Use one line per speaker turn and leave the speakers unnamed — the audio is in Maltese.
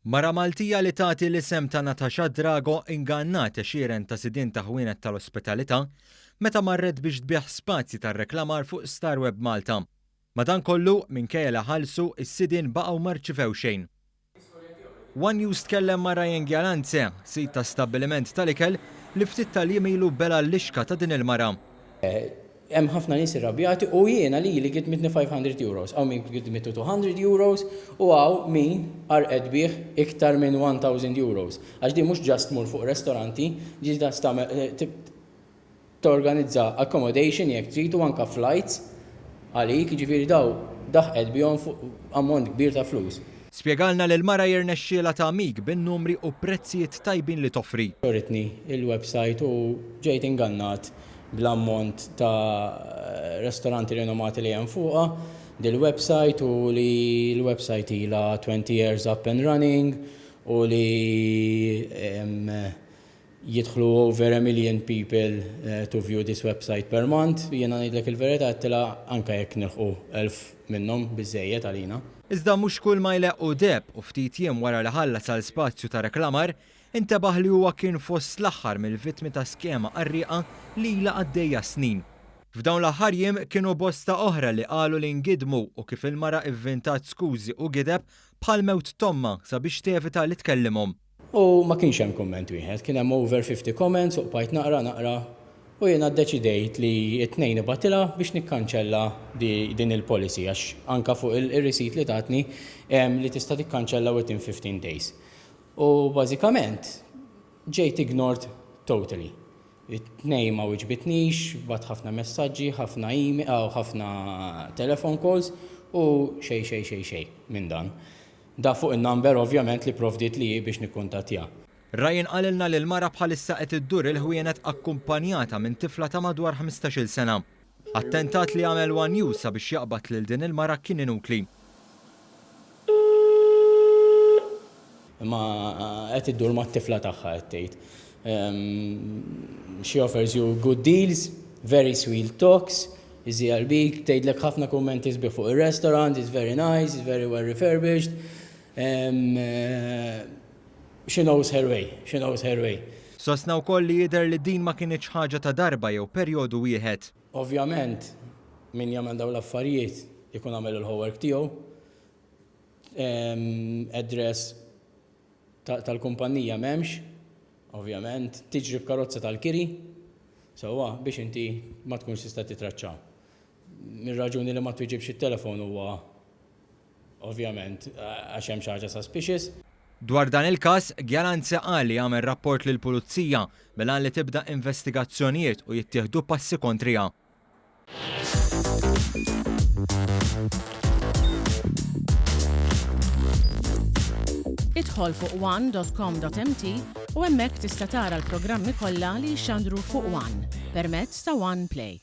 Mara Maltija li tagħti l-isem ta' Natasha Drago ingannat xieren ta' sidien ta' ħwienet tal-ospitalità meta marret biex tbieħ spazji tar-reklamar fuq Starweb Malta. Madankollu minkejja li ħallsu is-sidien baqgħu ma rċivew xejn. One News tkellem ma' Ryan Gjalanze, sit ta' stabbiliment tal-ikel li ftit tal-jiem ilu bela l-lixka ta' din il-mara.
Hemm ħafna nies irrabjati u jiena li gidmitni €500, hawn min gidmitu €200 u hawn min arqed bih iktar minn €1,000. Għax di mhux ġast mur fuq ristoranti, ġieda torganizza accommodation jekk trid u anke flights għalik, jiġifieri daħqet bihom fuq ammont kbir ta' flus.
Spjegalna li l-mara jirnexxiela tagħmik bin-numri u prezzijiet tajbin li toffri.
Joritni il-website u ġejt ingannat bl-ammont ta' ristoranti rinomati li hemm fuqha dil-website u li l-website ilha 20 years up and running u li jidħlu over 1 million people to view this website per month. Jiena ngħidlek il-verità għattila anke jekk nilħqu 1000 minnhom biżejjed għalina.
Iżda mhux kull ma jleq u deb u ftit jiem wara li ħallas għal spazju ta' reklamar intebaħ li huwa kien fost l-aħħar mill-vittmi ta' skema qarrieqa li ilha għaddejja snin. F'dawn l-aħħar jiem kienu bosta oħra li qalu li ngidmu u kif il-mara ivvintat skużi u gideb bħal mewt tomma sabiex tevita li tkellimhom.
U ma kienx hemm komment wieħed, kien hemm over 50 comments u bqajt naqra u jiena ddeċidejt li t-tnejn ibatilha biex nikkanċella din il-policy għax anke fuq ir-risit li tatni li tista' tikkanċella within 15 days. U bażikament ġejt ignored totally. It-tnejn ma wiġbitnix, bat ħafna messaġġi, ħafna email, ħafna telephone calls u xejn minn dan. Da fuq il-number ovvjament li provdit li biex nikkuntattja.
Ryan qalilna li l-mara bħalissa qed iddur il-ħwienet akkumpanjata minn tifla ta' madwar 15-il sena. Attentat li għamel One News sabiex jaqbad lil din il-mara kien inutli.
Ma qed iddur mat-tifla tagħha qed tgħid. She offers you good deals, very sweet talks, iżjal bik, tgħidlek ħafna kummenti sbieħ fuq ir-restaurant, it's very nice, it's very well refurbished. She knows her way.
Sostna wkoll li jidher li din ma kienx ħaġa ta' darba jew perjodu wieħed.
Ovvjament, min jagħmel dawn l-affarijiet ikun għamel il-homework tiegħu. Address tal-kumpanija m'hemmx, ovvjament, tiġri b'karozza tal-kiri, sewwa biex inti ma tkunx tista' titraċċa. Mir-raġuni li ma twiġibx it-telefon huwa ovvjament għax hemm xi ħaġa suspicious.
Dwar dan il-każ, Gjalanze qal li jagħmel rapport lill-Pulizija mela li tibda investigazzjonijiet u jittieħdu passi kontrija.
Idħol fuq one.com.mt u hemmhekk tista' tara l-programmi kollha li jxandru fuq One permezz ta' One Play.